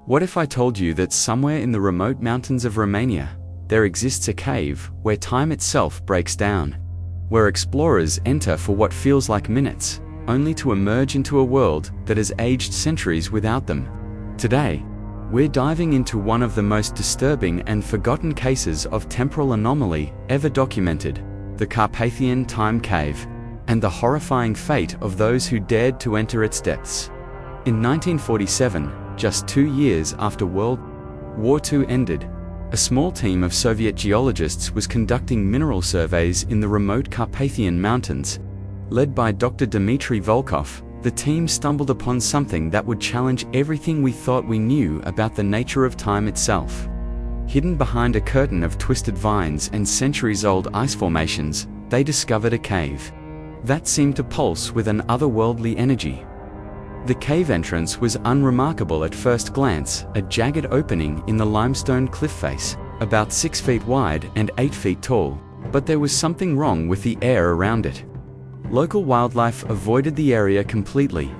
What if I told you that somewhere in the remote mountains of Romania, there exists a cave where time itself breaks down, where explorers enter for what feels like minutes, only to emerge into a world that has aged centuries without them? Today, we're diving into one of the most disturbing and forgotten cases of temporal anomaly ever documented, the Carpathian Time Cave, and the horrifying fate of those who dared to enter its depths. In 1947, just 2 years after World War II ended, a small team of Soviet geologists was conducting mineral surveys in the remote Carpathian Mountains. Led by Dr. Dmitry Volkov, the team stumbled upon something that would challenge everything we thought we knew about the nature of time itself. Hidden behind a curtain of twisted vines and centuries-old ice formations, they discovered a cave that seemed to pulse with an otherworldly energy. The cave entrance was unremarkable at first glance, a jagged opening in the limestone cliff face, about 6 feet wide and 8 feet tall, but there was something wrong with the air around it. Local wildlife avoided the area completely.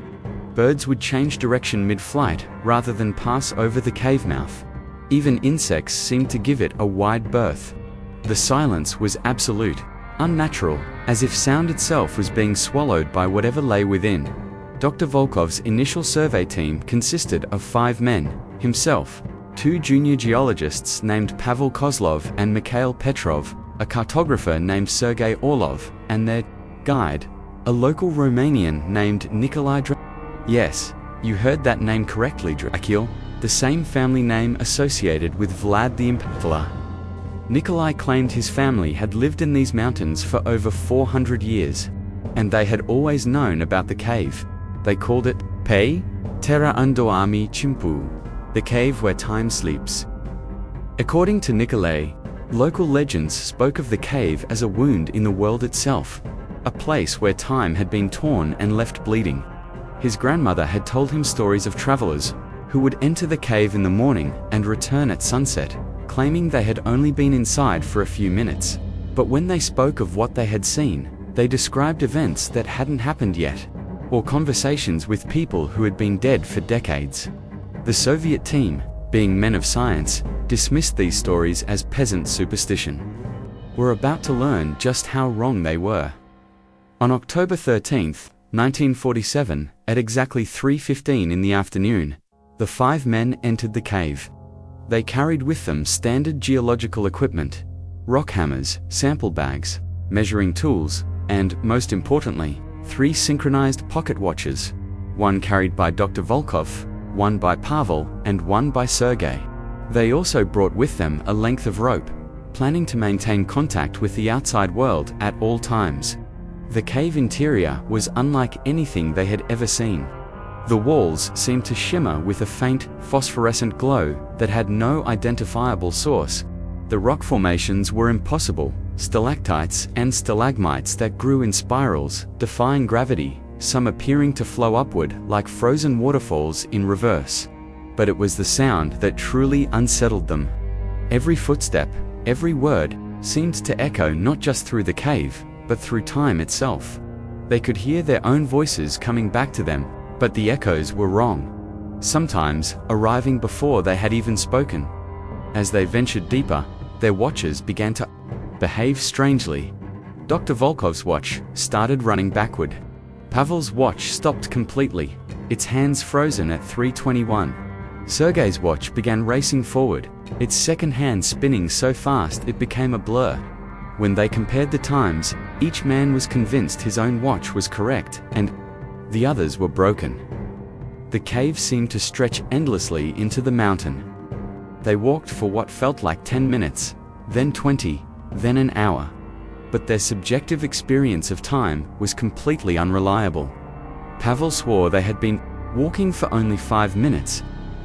Birds would change direction mid-flight rather than pass over the cave mouth. Even insects seemed to give it a wide berth. The silence was absolute, unnatural, as if sound itself was being swallowed by whatever lay within. Dr. Volkov's initial survey team consisted of 5 men: himself, 2 junior geologists named Pavel Kozlov and Mikhail Petrov, a cartographer named Sergei Orlov, and their guide, a local Romanian named Nicolae Yes, you heard that name correctly, Dracul, the same family name associated with Vlad the Impaler. Nicolae claimed his family had lived in these mountains for over 400 years, and they had always known about the cave. They called it Pe Terra Undoami Chimpu, the cave where time sleeps. According to Nicolae, local legends spoke of the cave as a wound in the world itself, a place where time had been torn and left bleeding. His grandmother had told him stories of travelers who would enter the cave in the morning and return at sunset, claiming they had only been inside for a few minutes. But when they spoke of what they had seen, they described events that hadn't happened yet, or conversations with people who had been dead for decades. The Soviet team, being men of science, dismissed these stories as peasant superstition. We're about to learn just how wrong they were. On October 13, 1947, at exactly 3:15 in the afternoon, the 5 men entered the cave. They carried with them standard geological equipment: rock hammers, sample bags, measuring tools, and, most importantly, 3 synchronized pocket watches, one carried by Dr. Volkov, one by Pavel, and one by Sergei. They also brought with them a length of rope, planning to maintain contact with the outside world at all times. The cave interior was unlike anything they had ever seen. The walls seemed to shimmer with a faint, phosphorescent glow that had no identifiable source. The rock formations were impossible, stalactites and stalagmites that grew in spirals, defying gravity, some appearing to flow upward like frozen waterfalls in reverse. But it was the sound that truly unsettled them. Every footstep, every word, seemed to echo not just through the cave, but through time itself. They could hear their own voices coming back to them, but the echoes were wrong, sometimes arriving before they had even spoken. As they ventured deeper, their watches began to behave strangely. Dr. Volkov's watch started running backward. Pavel's watch stopped completely, its hands frozen at 3:21. Sergei's watch began racing forward, its second hand spinning so fast it became a blur. When they compared the times, each man was convinced his own watch was correct, and the others were broken. The cave seemed to stretch endlessly into the mountain. They walked for what felt like 10 minutes, then 20, then an hour. But their subjective experience of time was completely unreliable. Pavel swore they had been walking for only 5 minutes.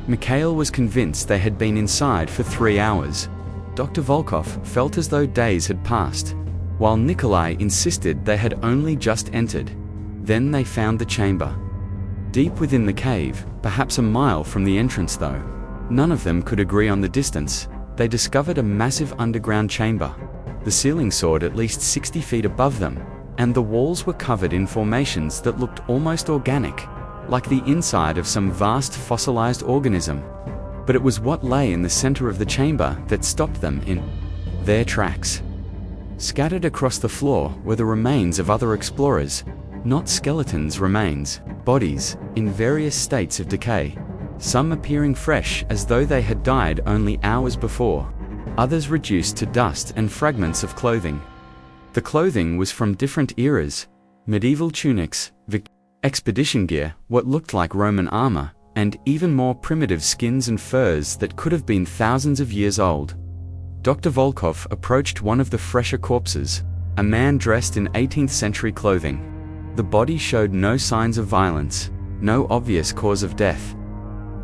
Mikhail was convinced they had been inside for 3 hours. Dr. Volkov felt as though days had passed, while Nicolae insisted they had only just entered. Then they found the chamber. Deep within the cave, perhaps a mile from the entrance though, none of them could agree on the distance. They discovered a massive underground chamber. The ceiling soared at least 60 feet above them, and the walls were covered in formations that looked almost organic, like the inside of some vast fossilized organism. But it was what lay in the center of the chamber that stopped them in their tracks. Scattered across the floor were the remains of other explorers, not skeletons, remains, bodies, in various states of decay, some appearing fresh as though they had died only hours before, others reduced to dust and fragments of clothing. The clothing was from different eras: medieval tunics, expedition gear, what looked like Roman armor, and even more primitive skins and furs that could have been thousands of years old. Dr. Volkov approached one of the fresher corpses, a man dressed in 18th century clothing. The body showed no signs of violence, no obvious cause of death.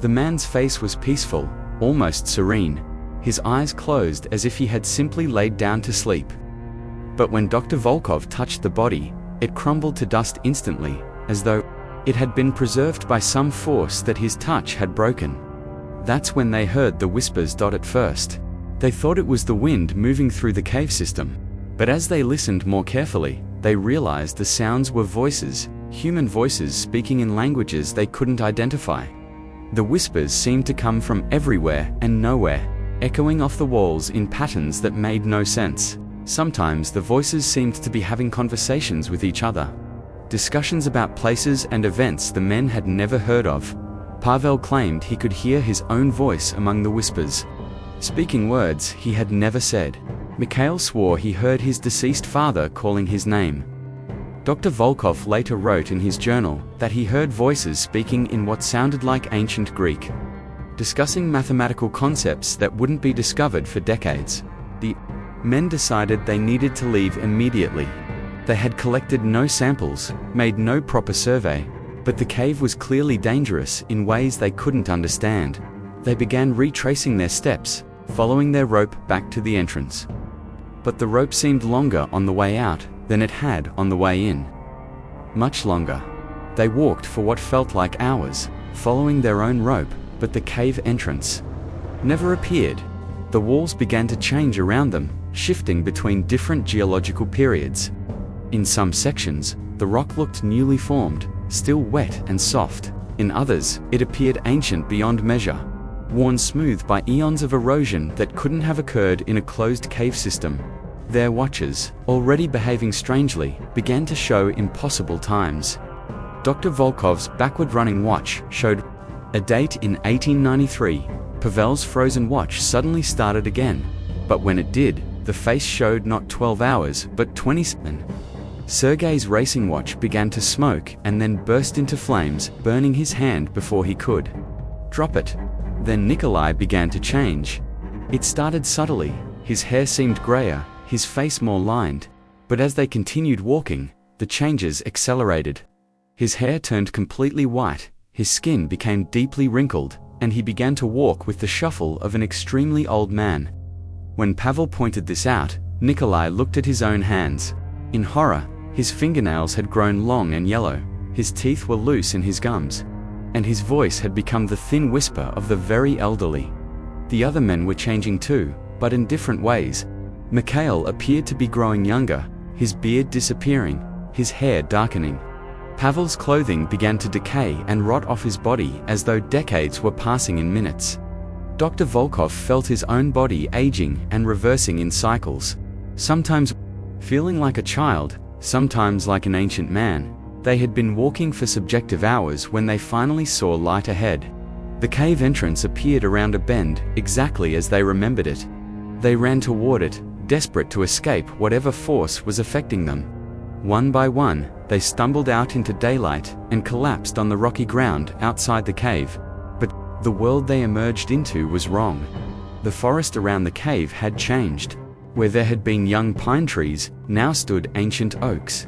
The man's face was peaceful, almost serene, his eyes closed as if he had simply laid down to sleep. But when Dr. Volkov touched the body, it crumbled to dust instantly, as though it had been preserved by some force that his touch had broken. That's when they heard the whispers. At first, they thought it was the wind moving through the cave system, but as they listened more carefully, they realized the sounds were voices, human voices speaking in languages they couldn't identify. The whispers seemed to come from everywhere and nowhere, echoing off the walls in patterns that made no sense. Sometimes the voices seemed to be having conversations with each other. Discussions about places and events the men had never heard of. Pavel claimed he could hear his own voice among the whispers, speaking words he had never said. Mikhail swore he heard his deceased father calling his name. Dr. Volkov later wrote in his journal that he heard voices speaking in what sounded like ancient Greek, discussing mathematical concepts that wouldn't be discovered for decades. The men decided they needed to leave immediately. They had collected no samples, made no proper survey, but the cave was clearly dangerous in ways they couldn't understand. They began retracing their steps, following their rope back to the entrance. But the rope seemed longer on the way out than it had on the way in. Much longer. They walked for what felt like hours, following their own rope, but the cave entrance never appeared. The walls began to change around them, shifting between different geological periods. In some sections, the rock looked newly formed, still wet and soft. In others, it appeared ancient beyond measure, worn smooth by eons of erosion that couldn't have occurred in a closed cave system. Their watches, already behaving strangely, began to show impossible times. Dr. Volkov's backward-running watch showed a date in 1893. Pavel's frozen watch suddenly started again, but when it did, the face showed not 12 hours, but 27. Sergei's racing watch began to smoke and then burst into flames, burning his hand before he could drop it. Then Nikolai began to change. It started subtly. His hair seemed grayer, his face more lined, but as they continued walking, the changes accelerated. His hair turned completely white, his skin became deeply wrinkled, and he began to walk with the shuffle of an extremely old man. When Pavel pointed this out, Nikolai looked at his own hands. In horror, his fingernails had grown long and yellow, his teeth were loose in his gums, and his voice had become the thin whisper of the very elderly. The other men were changing too, but in different ways. Mikhail appeared to be growing younger, his beard disappearing, his hair darkening. Pavel's clothing began to decay and rot off his body as though decades were passing in minutes. Dr. Volkov felt his own body aging and reversing in cycles, sometimes feeling like a child, sometimes like an ancient man. They had been walking for subjective hours when they finally saw light ahead. The cave entrance appeared around a bend, exactly as they remembered it. They ran toward it, desperate to escape whatever force was affecting them. One by one, they stumbled out into daylight and collapsed on the rocky ground outside the cave. But the world they emerged into was wrong. The forest around the cave had changed. Where there had been young pine trees, now stood ancient oaks.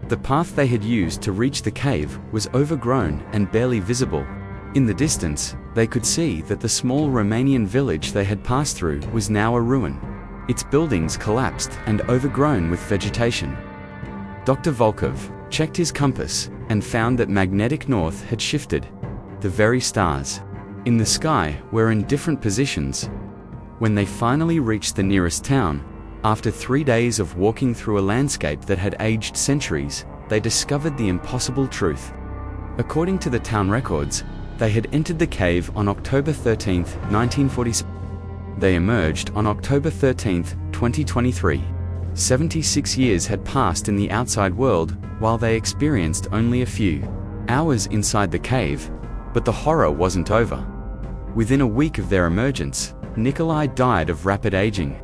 The path they had used to reach the cave was overgrown and barely visible. In the distance, they could see that the small Romanian village they had passed through was now a ruin. Its buildings collapsed and overgrown with vegetation. Dr. Volkov checked his compass and found that magnetic north had shifted. The very stars in the sky were in different positions. When they finally reached the nearest town, after 3 days of walking through a landscape that had aged centuries, they discovered the impossible truth. According to the town records, They had entered the cave on October 13, 1947. They emerged on October 13, 2023. 76 years had passed in the outside world, while they experienced only a few hours inside the cave, but the horror wasn't over. Within a week of their emergence, Nikolai died of rapid aging.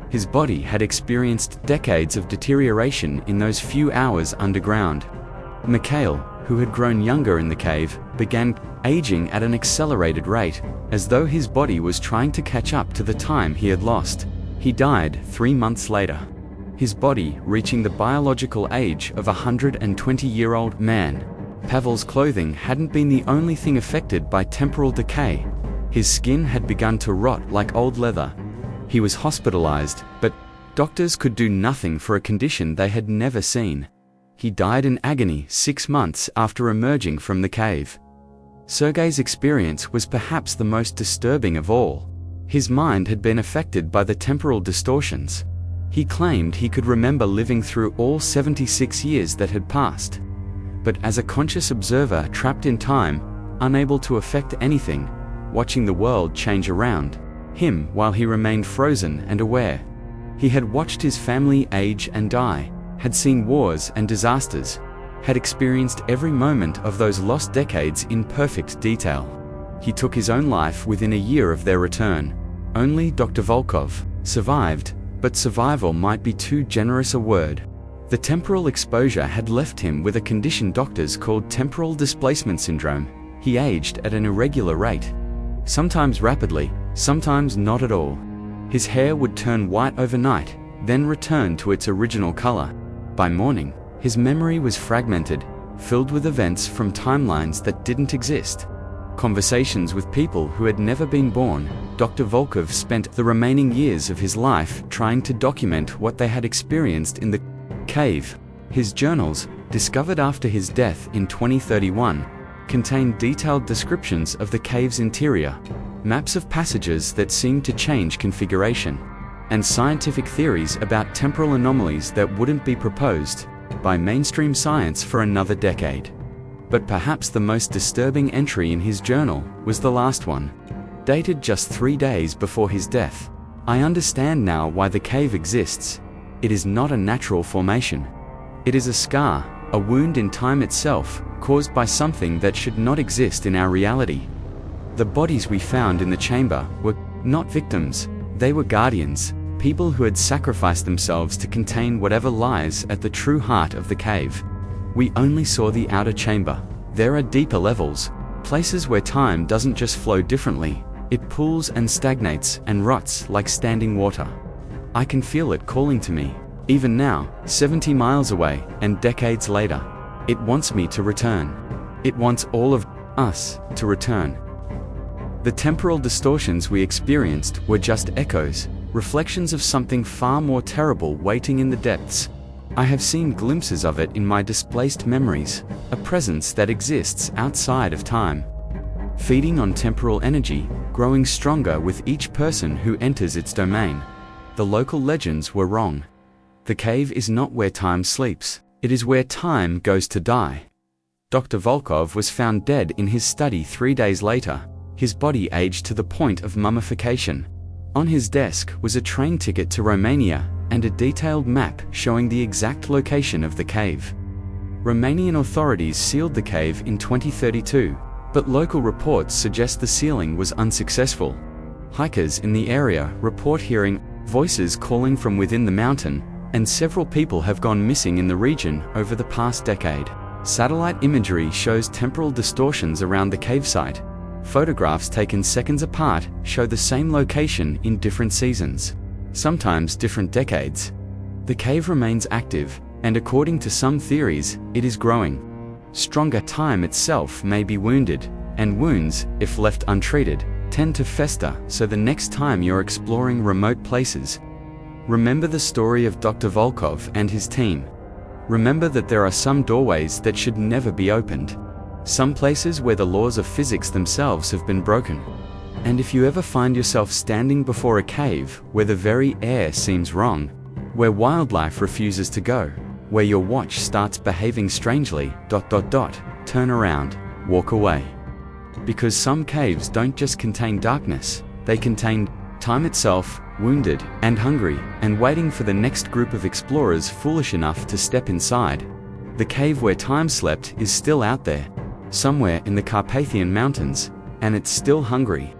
His body had experienced decades of deterioration in those few hours underground. Mikhail, who had grown younger in the cave, began aging at an accelerated rate, as though his body was trying to catch up to the time he had lost. He died 3 months later, his body reaching the biological age of a 120-year-old man. Pavel's clothing hadn't been the only thing affected by temporal decay. His skin had begun to rot like old leather. He was hospitalized, but doctors could do nothing for a condition they had never seen. He died in agony 6 months after emerging from the cave. Sergei's experience was perhaps the most disturbing of all. His mind had been affected by the temporal distortions. He claimed he could remember living through all 76 years that had passed. But as a conscious observer trapped in time, unable to affect anything, watching the world change around him while he remained frozen and aware. He had watched his family age and die, had seen wars and disasters, had experienced every moment of those lost decades in perfect detail. He took his own life within a year of their return. Only Dr. Volkov survived, but survival might be too generous a word. The temporal exposure had left him with a condition doctors called temporal displacement syndrome. He aged at an irregular rate, sometimes rapidly, sometimes not at all. His hair would turn white overnight, then return to its original color. By morning, his memory was fragmented, filled with events from timelines that didn't exist. Conversations with people who had never been born. Dr. Volkov spent the remaining years of his life trying to document what they had experienced in the cave. His journals, discovered after his death in 2031, contained detailed descriptions of the cave's interior, maps of passages that seemed to change configuration, and scientific theories about temporal anomalies that wouldn't be proposed by mainstream science for another decade. But perhaps the most disturbing entry in his journal was the last one, dated just 3 days before his death. I understand now why the cave exists. It is not a natural formation. It is a scar, a wound in time itself, caused by something that should not exist in our reality. The bodies we found in the chamber were not victims, they were guardians, people who had sacrificed themselves to contain whatever lies at the true heart of the cave. We only saw the outer chamber. There are deeper levels, places where time doesn't just flow differently, it pools and stagnates and rots like standing water. I can feel it calling to me, even now, 70 miles away and decades later. It wants me to return. It wants all of us to return. The temporal distortions we experienced were just echoes, reflections of something far more terrible waiting in the depths. I have seen glimpses of it in my displaced memories, a presence that exists outside of time, feeding on temporal energy, growing stronger with each person who enters its domain. The local legends were wrong. The cave is not where time sleeps, it is where time goes to die. Dr. Volkov was found dead in his study 3 days later, his body aged to the point of mummification. On his desk was a train ticket to Romania and a detailed map showing the exact location of the cave. Romanian authorities sealed the cave in 2032, but local reports suggest the sealing was unsuccessful. Hikers in the area report hearing voices calling from within the mountain, and several people have gone missing in the region over the past decade. Satellite imagery shows temporal distortions around the cave site. Photographs taken seconds apart show the same location in different seasons, sometimes different decades. The cave remains active, and according to some theories, it is growing stronger. Time itself may be wounded, and wounds, if left untreated, tend to fester, so the next time you're exploring remote places, remember the story of Dr. Volkov and his team. Remember that there are some doorways that should never be opened, some places where the laws of physics themselves have been broken. And if you ever find yourself standing before a cave where the very air seems wrong, where wildlife refuses to go, where your watch starts behaving strangely, turn around, walk away. Because some caves don't just contain darkness, they contain time itself, wounded and hungry, and waiting for the next group of explorers foolish enough to step inside. The cave where time slept is still out there, somewhere in the Carpathian Mountains, and it's still hungry.